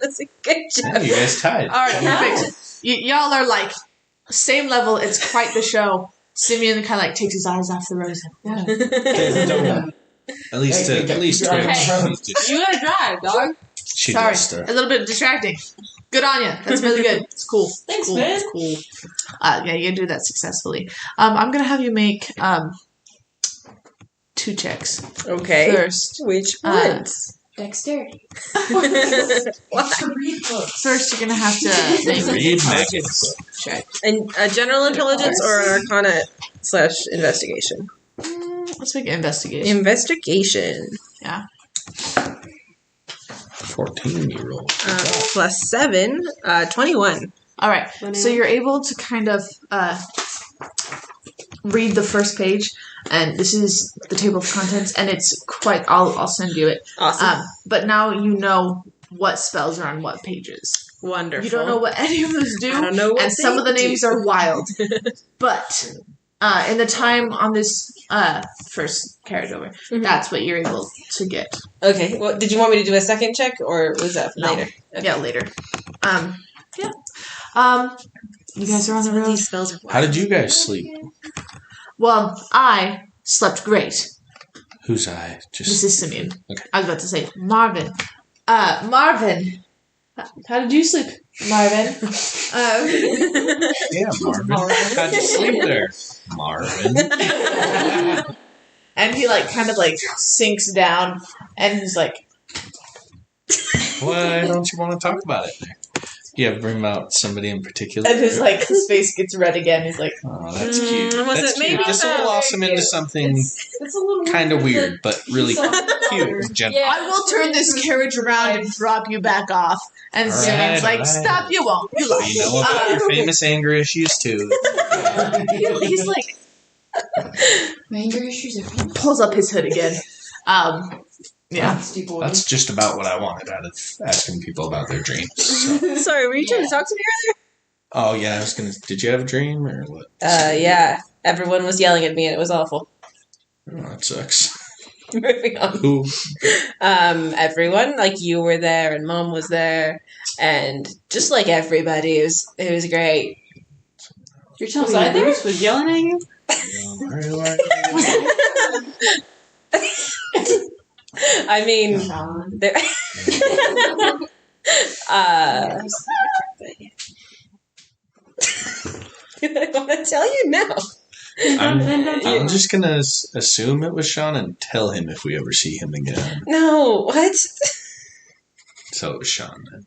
That's a good job. You guys tied. All right, perfect. Y'all are like same level. It's quite the show. Simeon kind of like takes his eyes off the road. He's like, At least Okay. Twitch. You gotta drive, dog. She sorry, does stuff. a little bit distracting. Good on you. That's really good. It's cool. Thanks, cool. man. It's cool. Yeah, you can do that successfully. I'm gonna have you make 2 checks Okay. first. Which Uh, ones? Dexterity. First, you're gonna have to Read maggots. check. And general intelligence or arcana / investigation? Let's make an investigation. Investigation. 14 year old. Plus 7, 21. All right. So you're able to kind of read the first page, and this is the table of contents, and it's quite. I'll send you it. Awesome. But now you know what spells are on what pages. Wonderful. You don't know what any of those do. I don't know what and some of the they names do. are wild. But in the time on this first carriage over, that's what you're able to get. Okay. Well, did you want me to do a second check, or was that for No. later? Okay. Yeah, later. Yeah. You guys are on the road. These spells are How did you guys sleep? Well, I slept great. Whose eye? This Just is Simeon. Okay. I was about to say Marvin. Marvin. How did you sleep, Marvin? yeah, Marvin. How'd you sleep there, Marvin? And he kind of sinks down, and he's like, Why don't you want to talk about it? You have bring out somebody in particular. and his his face gets red again. He's like, Oh, that's cute. was That's it maybe cute. This will so? blossom into something It's a little kind of weird, but really So- cute and gentle. Yeah. I will turn this carriage around and drop you back off. And All Simeon's right, like, all right. stop, you won't. You lie. You know about your famous anger issues too. He's like, My anger issues are pulls up his hood again. Yeah. That's just about what I wanted out of asking people about their dreams. So. Sorry, were you trying to talk to me Oh yeah, I was gonna. Did you have a dream or what? earlier? Yeah. Everyone was yelling at me, and it was awful. Oh, that sucks. Moving on. Who? Everyone, you were there, and Mom was there, and just everybody, it was great. You're telling Was me I there? Bruce was yelling at you? I mean, there. I want to tell you now. I'm just gonna assume it was Sean and tell him if we ever see him again. No, what? So it was Sean then.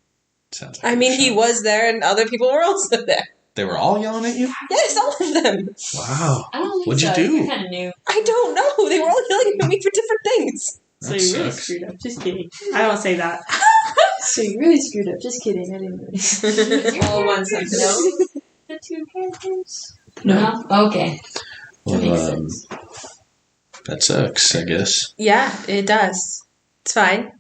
Sounds like I it mean, he Sean. was there, and other people were also there. They were all yelling at you. Yes, all of them. Wow. I don't think What'd you so. do? You're kind of new. I don't know. They were all yelling at me for different things. So That you really sucks. screwed up. Just kidding. I don't say that. So you really screwed up. Just kidding. I didn't. All one sentence. No. The two characters. No. Okay. Well, Makes sense. that sucks, I guess. Yeah, it does. It's fine.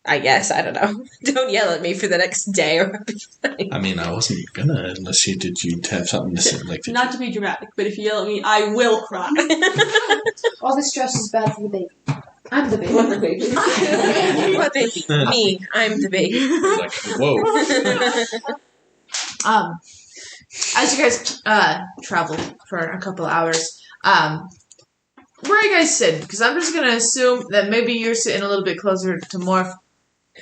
I guess. I don't know. Don't yell at me for the next day or I'll be fine. I mean, I wasn't gonna unless you'd have something to say. Did Not to be dramatic, but if you yell at me, I will cry. All this stress is bad for the baby. I'm the baby. I'm the baby. What baby? Me. I'm the baby. you? Like, whoa. As you guys travel for a couple hours, where are you guys sitting? Because I'm just gonna assume that maybe you're sitting a little bit closer to Morph.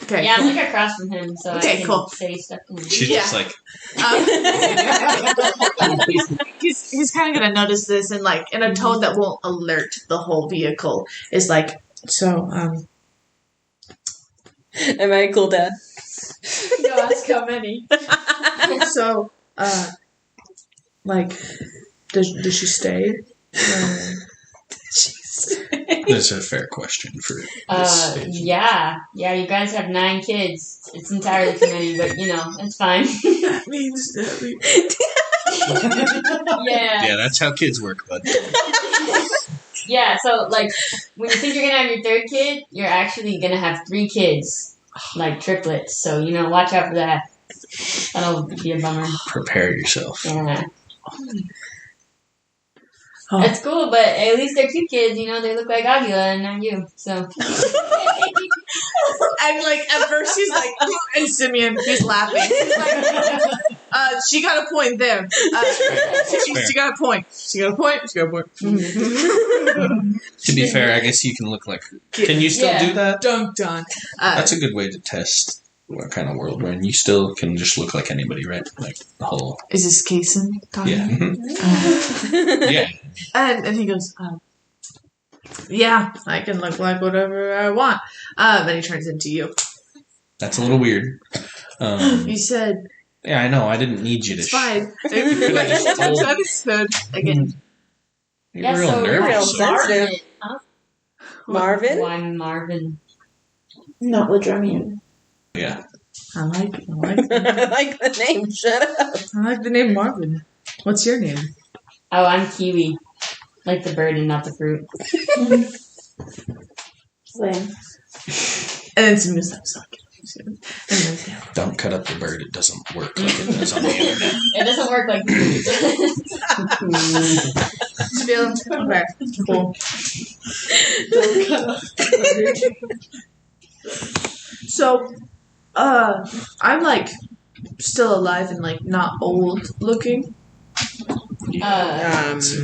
Okay. Yeah, I'm across from him, so Okay, I can cool. say stuff. She's Yeah. just like, He's kind of gonna notice this and in a tone that won't alert the whole vehicle is so Am I a cool dad? No, ask how many. so does she stay? that's a fair question for this stage. Yeah. You guys have 9 kids. It's entirely too many, but it's fine. That means Yeah. Yeah, that's how kids work, bud. Yeah, so when you think you're gonna have your 3rd kid, you're actually gonna have 3 kids, triplets. So watch out for that. That'll be a bummer. Prepare yourself. Yeah, Oh. it's cool, but at least they're cute kids. They look like Agula and not you. So And at first he's and Simeon, he's laughing. She got a point there. She got a point. She got a point. She got a point. To be fair, I guess you can look like. Can you still Yeah. do that? Dun dun. That's a good way to test what kind of world we're in. You still can just look like anybody, right? Like the whole. Is this Kason talking? Yeah. Yeah. And he goes, Yeah, I can look like whatever I want. Then he turns into you. That's a little weird. You said Yeah, I know. I didn't need you to. it's fine. Could I just told- Understood. Again. You're real nervous. real so- sensitive. Marvin? One Marvin. Not Ladremian. Yeah. I like I like the name. Shut up. the name Marvin. What's your name? Oh, I'm Kiwi. Like the bird and not the fruit. Same. And then Samuel's like, suck. Don't cut up the bird. It doesn't work like it does on the internet. It doesn't work like Samuel, okay, cool. So, I'm like still alive and like not old looking. That's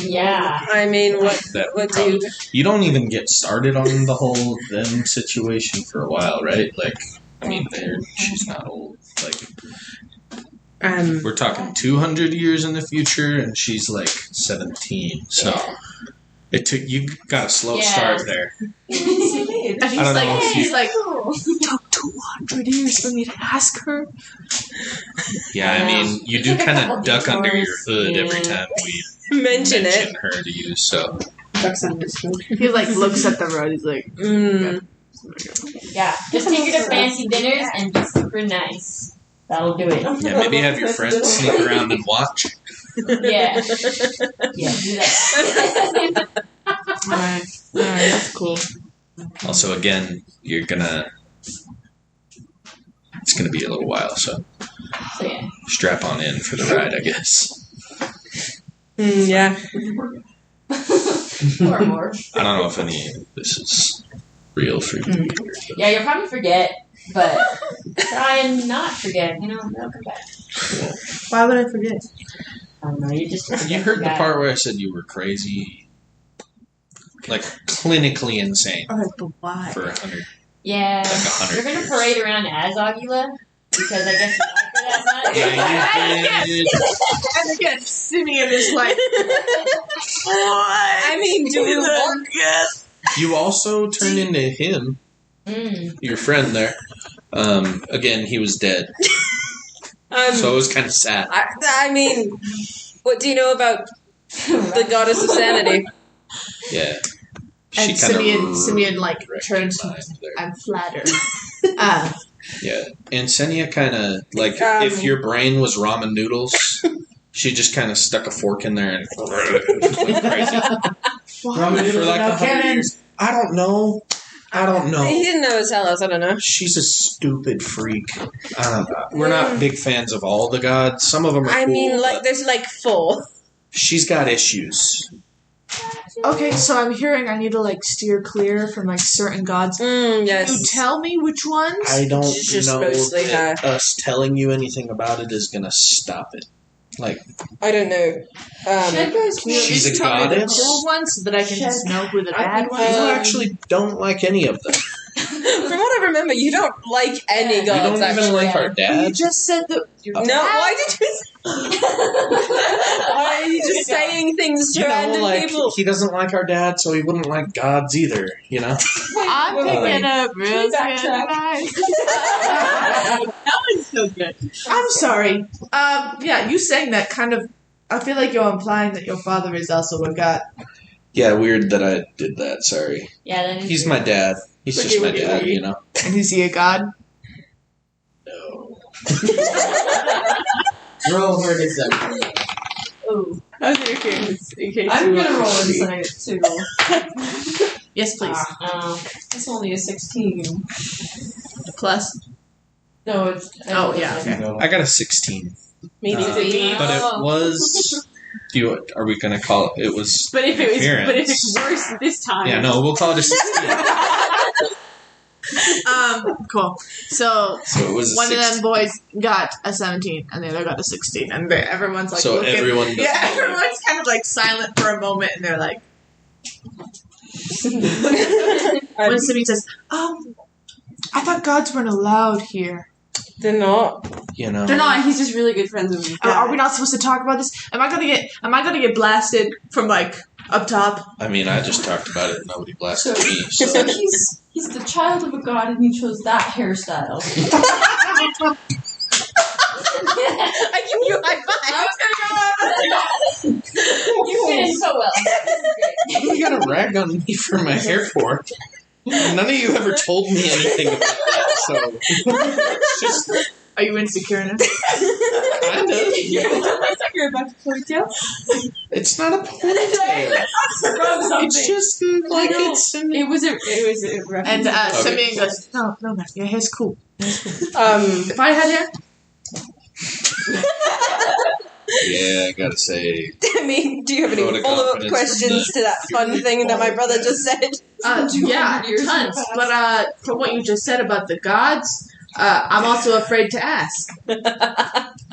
yeah. I mean, what that what do you? you don't even get started on the whole them situation for a while, right? Like, I mean, she's not old. Like, we're talking 200 years in the future, and she's like 17. So it took you got a slow start there. And he's I don't know like, if he's you- like, it took 200 years for me to ask her. Yeah, I mean, you do kind of duck under your hood every time we Mention mention it. her to you. So He like looks at the road. He's like, Yeah. Just take her to fancy dinners and be super nice. That'll do it. yeah, maybe have your friends sneak around and watch. Yeah. Yeah, do that. alright, that's cool. Also, again, it's gonna be a little while, so So yeah. strap on in for the ride, I guess. Yeah. Or more. I don't know if any of this is real for you. Yeah, you'll probably forget, but try and not forget. You know, they'll come back. Why would I forget? I don't know. You just You heard the part where I said you were crazy, like clinically insane Alright, but why? for 100. Yeah. Like 100 You're gonna years. parade around as Agula because I guess you like her that much. Yeah, you did. And again, Simeon is like, I mean, do we want? You also turned into him, your friend there. Again, he was dead, so it was kind of sad. I mean, what do you know about the goddess of sanity? Yeah. and kinda Simeon like turns to recognized there. I'm flattered. Yeah, and Senya kind of like if your brain was ramen noodles, she just kind of stuck a fork in there and went crazy for like 100 years. I don't know. He didn't know his Hellas. I don't know. She's a stupid freak. We're not big fans of all the gods. Some of them are. I cool, mean, like but there's like 4. she's got issues. Okay, so I'm hearing I need to like steer clear from like certain gods. Can Yes. you tell me which ones? I don't Just know mostly that us telling you anything about it is gonna stop it. Like, I don't know. Can you she's a tell me the goddess. cool ones so that I can just know who the bad You ones are? actually don't like any of them. From what I remember, you don't like any You gods. don't even actually. like our You dad. just said that. No, why did you? Why are you just saying things to random people? he doesn't like our dad, so he wouldn't like gods either. You know. I'm picking up real good. That one's so good. I'm sorry. Yeah, you saying that kind of. I feel like you're implying that your father is also a god. Yeah, weird that I did that. Sorry. Yeah, then He's my dad. He's just my dad. You know. And is he a god? No. Roll for deception. Ooh. Okay, in case I'm you gonna roll want to see. insight too. Yes, please. It's only a 16. Plus. No, it's. Oh, yeah, okay. I got a 16, Me too. but it was. Are we gonna call it? It was. But if it was, Appearance. but if it's worse this time, Yeah, no, we'll call it a 16. Cool. So So it was a one 16. of them boys got a 17, and the other got a 16, and everyone's like, So looking. everyone does Yeah, know. everyone's kind of like silent for a moment, and they're like, when Simeon says, I thought gods weren't allowed here. They're not. You know. they're not. He's just really good friends with me. Are we not supposed to talk about this? Am I gonna get blasted from like Up top. I mean, I just talked about it and nobody blasted So, me. so So. he's the child of a god, and he chose that hairstyle. I give you a high five. You fit in so well. You got a rag on me for my hair for? None of you ever told me anything about that, so it's just Are you insecure now? kind of. You're about to ponytail? It's not a ponytail. It's just like it's. It was a reference. And Okay. Simeon goes, no, man, your hair's cool. If I had hair, Yeah, I gotta say. I mean, do you have Vote any of follow-up confidence questions to that fun thing that my brother just said? Yeah, tons. But from what you just said about the gods, I'm also afraid to ask.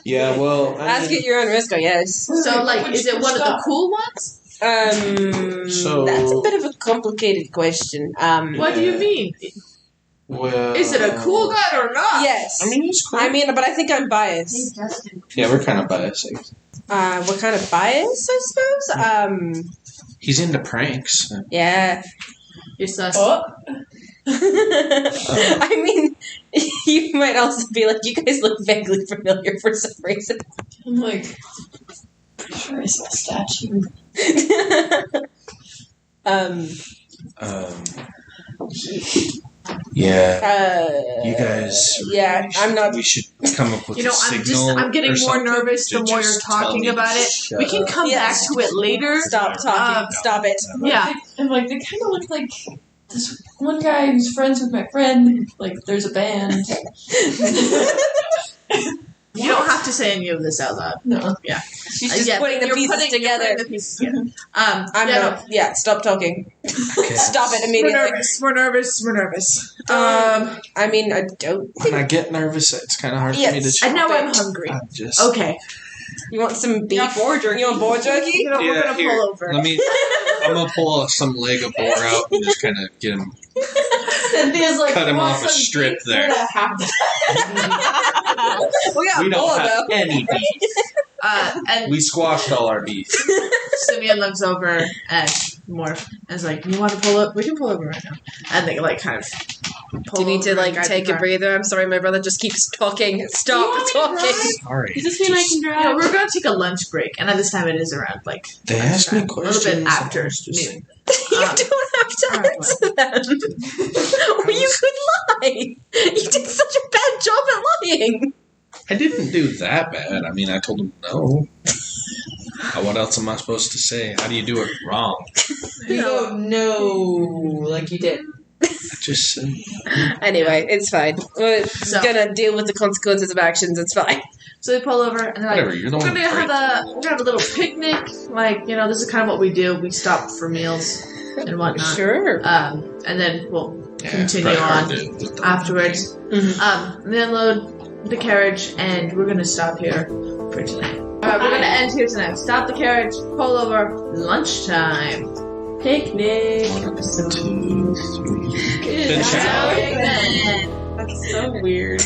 Yeah, well, Ask at your own risk, I guess. So, like, is it one of the cool ones? So- That's a bit of a complicated question. What do you mean? Well, Is it a cool god or not? Yes. I mean, he's cool. but I think I'm biased. Yeah, we're kind of biased. What kind of bias, I suppose? He's into pranks. Yeah. You're sus. Oh, I mean, you might also be like, you guys look vaguely familiar for some reason. I'm like, pretty sure I saw a statue. Yeah, you guys. Yeah, I'm not. We should come up with You know, a signal. I'm getting or more something nervous the to more you're just tell talking me to about it. shut We can up. come Yes. back to it later. Stop talking. Stop it. Yeah. And like, they kind of look like this one guy who's friends with my friend. Like, there's a band. You don't have to say any of this out loud. No. Yeah. She's just Yeah, putting the you're pieces putting- you're together. putting the pieces together. I'm yeah, not. Yeah, stop talking. Okay. Stop it We're immediately. nervous. We're nervous. We're nervous. I mean, I don't When I think. get nervous, it's kind of hard for me to. Yes, And now I'm it. hungry. I'm just. Okay. You want some beef? Not boar jerky. You want boar jerky? You know, we're Yeah, gonna here. pull over. Let me. I'm gonna pull some leg of boar out and just kind of get him. Cynthia's like, Cut him "Want off a some strip beef?" there. We're gonna have to- We got We don't boar have though. any beef. And We squashed all our beef. Simeon looks over at Morph and is like, "You want to pull up? We can pull over right now." And they like kind of. Do you need to like take a breath? breather? I'm sorry, my brother just keeps talking. Stop talking. Sorry. Does this mean I can drive? Yeah, we're gonna take a lunch break, and at this time it is around like They asked me a questions. little bit after noon. You don't have to alright, answer them. Or you could lie. You did such a bad job at lying. I didn't do that bad. I mean, I told him no. What else am I supposed to say? How do you do it wrong? You go no, like you did. I just said. Anyway, it's fine. We're So- gonna deal with the consequences of actions. It's fine. So they pull over, and they're like, Whatever, you're the "We're one gonna who have a little picnic. Like, you know, this is kind of what we do. We stop for meals and whatnot. Sure. And then we'll Yeah, continue probably hard on to- with the- afterwards. Mhm. And then load the carriage, and we're gonna stop here for tonight. We're gonna end here tonight. Stop the carriage, pull over, lunchtime, picnic. 1, 2, 3. Good Good job. job. That's so weird.